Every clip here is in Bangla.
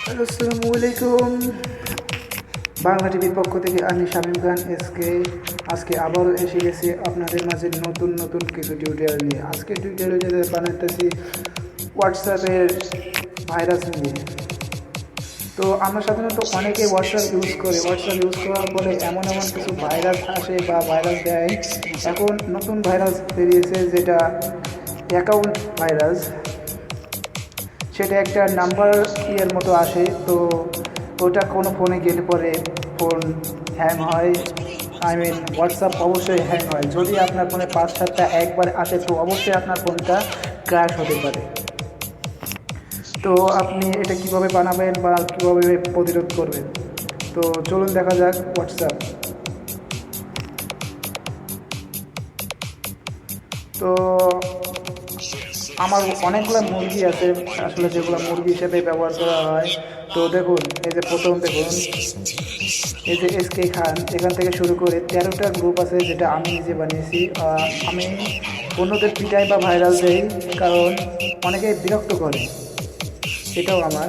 আসসালামু আলাইকুম। বাংলা টিভির পক্ষ থেকে আমি শামীম খান এসকে আজকে আবারও এসে গেছি আপনাদের মাঝে নতুন নতুন কিছু টিউটোরিয়াল নিয়ে। আজকে টিউটোরিয়াল যেটা বানাতেছি হোয়াটসঅ্যাপের ভাইরাস নিয়ে। তো আমরা সাধারণত অনেকে হোয়াটসঅ্যাপ ইউজ করার পরে এমন এমন কিছু ভাইরাস আসে বা ভাইরাস দেয়। এখন নতুন ভাইরাস বেরিয়েছে যেটা অ্যাকাউন্ট ভাইরাস। সেটা একটা নাম্বার ইয়ের মতো আসে, তো ওটা কোনো ফোনে গেলে পরে ফোন হ্যাং হয়। হোয়াটসঅ্যাপ অবশ্যই হ্যাং হয়। যদি আপনার ফোনে 5-7টা একবার আসে তো অবশ্যই আপনার ফোনটা ক্র্যাশ হতে পারে। তো আপনি এটা কিভাবে বানাবেন বা কীভাবে প্রতিরোধ করবেন, তো চলুন দেখা যাক হোয়াটসঅ্যাপ। তো আমার অনেকগুলো মুরগি আছে আসলে, যেগুলো মুরগি হিসেবে ব্যবহার করা হয়। তো দেখুন, এই যে প্রথম দেখুন, এই যে এসকে খান, এখান থেকে শুরু করে 13টা গ্রুপ আছে যেটা আমি নিজে বানিয়েছি। আমি অন্যদের পিটাই বা ভাইরাল দেই, কারণ অনেকে বিরক্ত করে, এটাও আমার।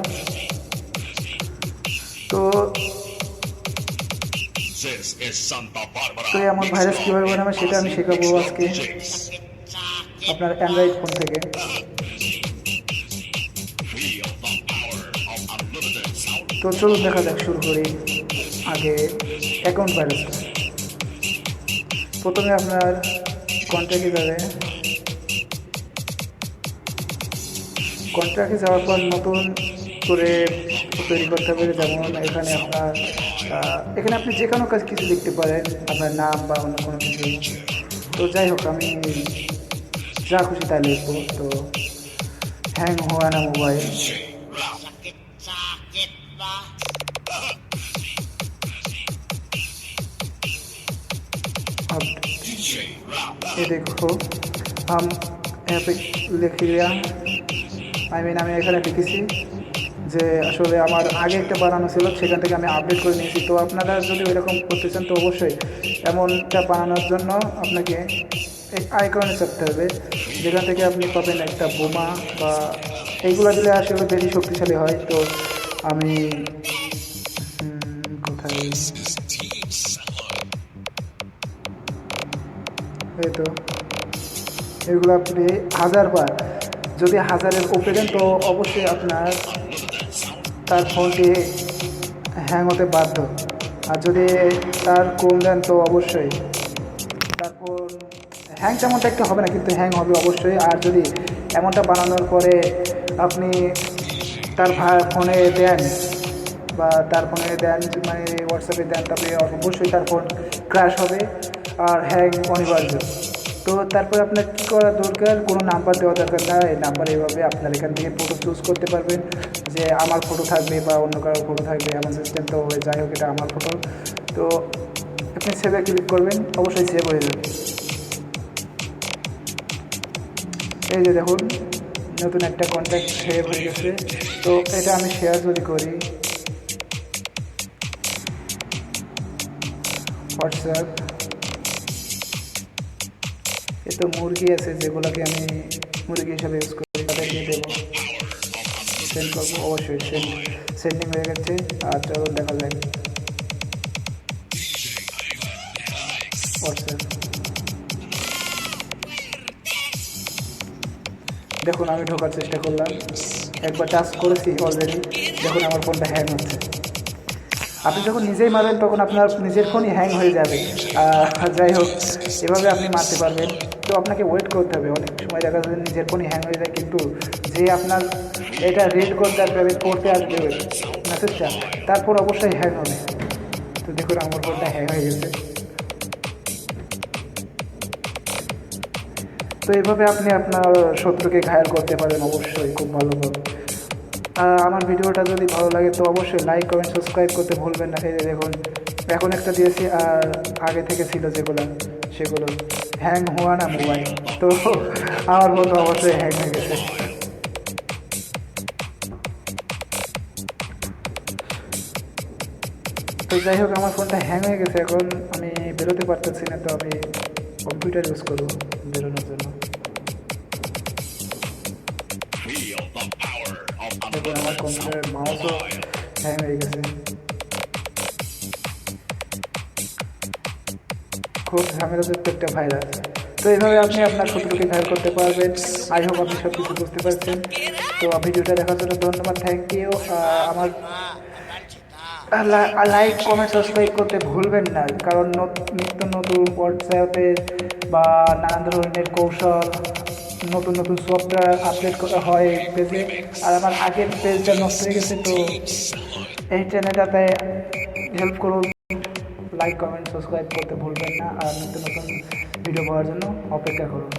তো তো এমন ভাইরাস কীভাবে বানাবে সেটা আমি শেখাবো আজকে আপনার অ্যান্ড্রয়েড ফোন থেকে। তো চলুন দেখা যাক, শুরু করি। আগে অ্যাকাউন্ট ভাইরাস। প্রথমে আপনার কন্ট্যাক্টে যাওয়ার পর নতুন করে তৈরি করতে হবে। যেমন এখানে আপনি যে কোনো কাজ কিছু লিখতে পারেন, আপনার নাম বা অন্য কোনো কিছু। তো যাই হোক, আমি যা খুশি তাই লিখবো। তো হ্যাং হয় না মোবাইল, अब ये देखो हम यहाँ पे लिख लिया। আমি এখানে লিখেছি যে আসলে আমার আগে একটা বানানো ছিল, সেখান থেকে আমি আপডেট করে নিয়েছি। তো আপনারা যদি ওইরকম করতে চান তো অবশ্যই এমনটা বানানোর জন্য আপনাকে এই আইকনে চাপতে হবে, যেখান থেকে আপনি পাবেন একটা বোমা বা এইগুলো দিলে আসলে বেশি শক্তিশালী হয়। তো আমি কোথায়, এই তো এগুলো আপনি 1000 বার, যদি 1000-এর উপরে দেন তো অবশ্যই আপনার তার ফোনটি হ্যাং হতে বাধ্য। আর যদি তার কম দেন তো অবশ্যই তার ফোন হ্যাং তেমনটা একটু হবে না, কিন্তু হ্যাং হবে অবশ্যই। আর যদি এমনটা বানানোর পরে আপনি তার ফোনে দেন বা তার ফোনে দেন, মানে হোয়াটসঅ্যাপে দেন, তবে অবশ্যই তার ফোন ক্র্যাশ হবে আর হ্যাং অনিবার্য। তো তারপর আপনার কী করা দরকার, কোনো নাম্বার দেওয়া দরকার না। এই নাম্বার এভাবে আপনার এখান থেকে ফটো চুজ করতে পারবেন, যে আমার ফটো থাকবে বা অন্য কারোর ফটো থাকবে, এমন সিস্টেম। তো যাই হোক, এটা আমার ফটো। তো আপনি সেভে ক্লিক করবেন, অবশ্যই সেভ হয়ে যাবে। এই যে দেখুন, নতুন একটা কন্ট্যাক্ট সেভ হয়ে গেছে। তো এটা আমি শেয়ার যদি করি হোয়াটসঅ্যাপ, এ তো মুরগি আছে যেগুলোকে আমি মুরগি হিসাবে ইউজ করি, তাদেরকে দেবো, সেন্ড করবো। অবশ্যই সেন্ডিং হয়ে গেছে। আর চলুন দেখা যায় হোয়াটসঅ্যাপ। দেখুন, আমি ঢোকার চেষ্টা করলাম, একবার টাচ করেছি অলরেডি। দেখুন আমার ফোনটা হ্যাং হচ্ছে। আপনি যখন নিজেই মারবেন তখন আপনার নিজের ফোনই হ্যাং হয়ে যাবে। যাই হোক, এভাবে আপনি মারতে পারবেন। তো আপনাকে ওয়েট করতে হবে, অনেক সময় দেখা যাচ্ছে নিজের ফোনই হ্যাং হয়ে যায়, কিন্তু যে আপনার এটা রিড করতে আসবে, পড়তে আসবে মেসেজটা, তারপর অবশ্যই হ্যাং হবে। তো দেখুন আমার ফোনটা হ্যাং হয়ে গেছে। তো এইভাবে আপনি আপনার শত্রুকে ঘায়াল করতে পারেন, অবশ্যই খুব ভালোভাবে। আমার ভিডিওটা যদি ভালো লাগে তো অবশ্যই লাইক, কমেন্ট, সাবস্ক্রাইব করতে ভুলবেন না। এই যে দেখুন, এখন একটা দিয়েছি, আর আগে থেকে ছিল যেগুলো সেগুলো হ্যাং হওয়া না মোবাইল। তো আমার ফোন অবশ্যই হ্যাং হয়ে গেছে। তো যাই হোক, আমার ফোনটা হ্যাং হয়ে গেছে, এখন আমি বেরোতে পারতেছি না। তো আমি কম্পিউটার ইউজ করবো বেরোনোর জন্য। দেখুন দেখুন আমার কম্পিউটারের মাউসও হ্যাং হয়ে গেছে, খুব ঝামেলাযুক্ত একটা ভাইরাস। তো এইভাবে আপনি আপনার শত্রুকে ঘায়ল করতে পারবেন। আই হোপ আপনি সব কিছু বুঝতে পারছেন। তো ভিডিওটা দেখার জন্য ধন্যবাদ, থ্যাংক ইউ। আমার লাইক কমেন্ট সাবস্ক্রাইব করতে ভুলবেন না, কারণ নিত্য নতুন হোয়াটসঅ্যাপে বা নানান ধরনের কৌশল, নতুন নতুন সফটওয়্যার আপডেট করা হয় পেজে। আর আমার আগের পেজটা নষ্ট হয়ে গেছে, তো এই চ্যানেলটাতে হেল্প করুন। লাইক কমেন্ট সাবস্ক্রাইব করতে ভুলবেন না, আর নিত্য নতুন ভিডিও পাওয়ার জন্য অপেক্ষা করুন।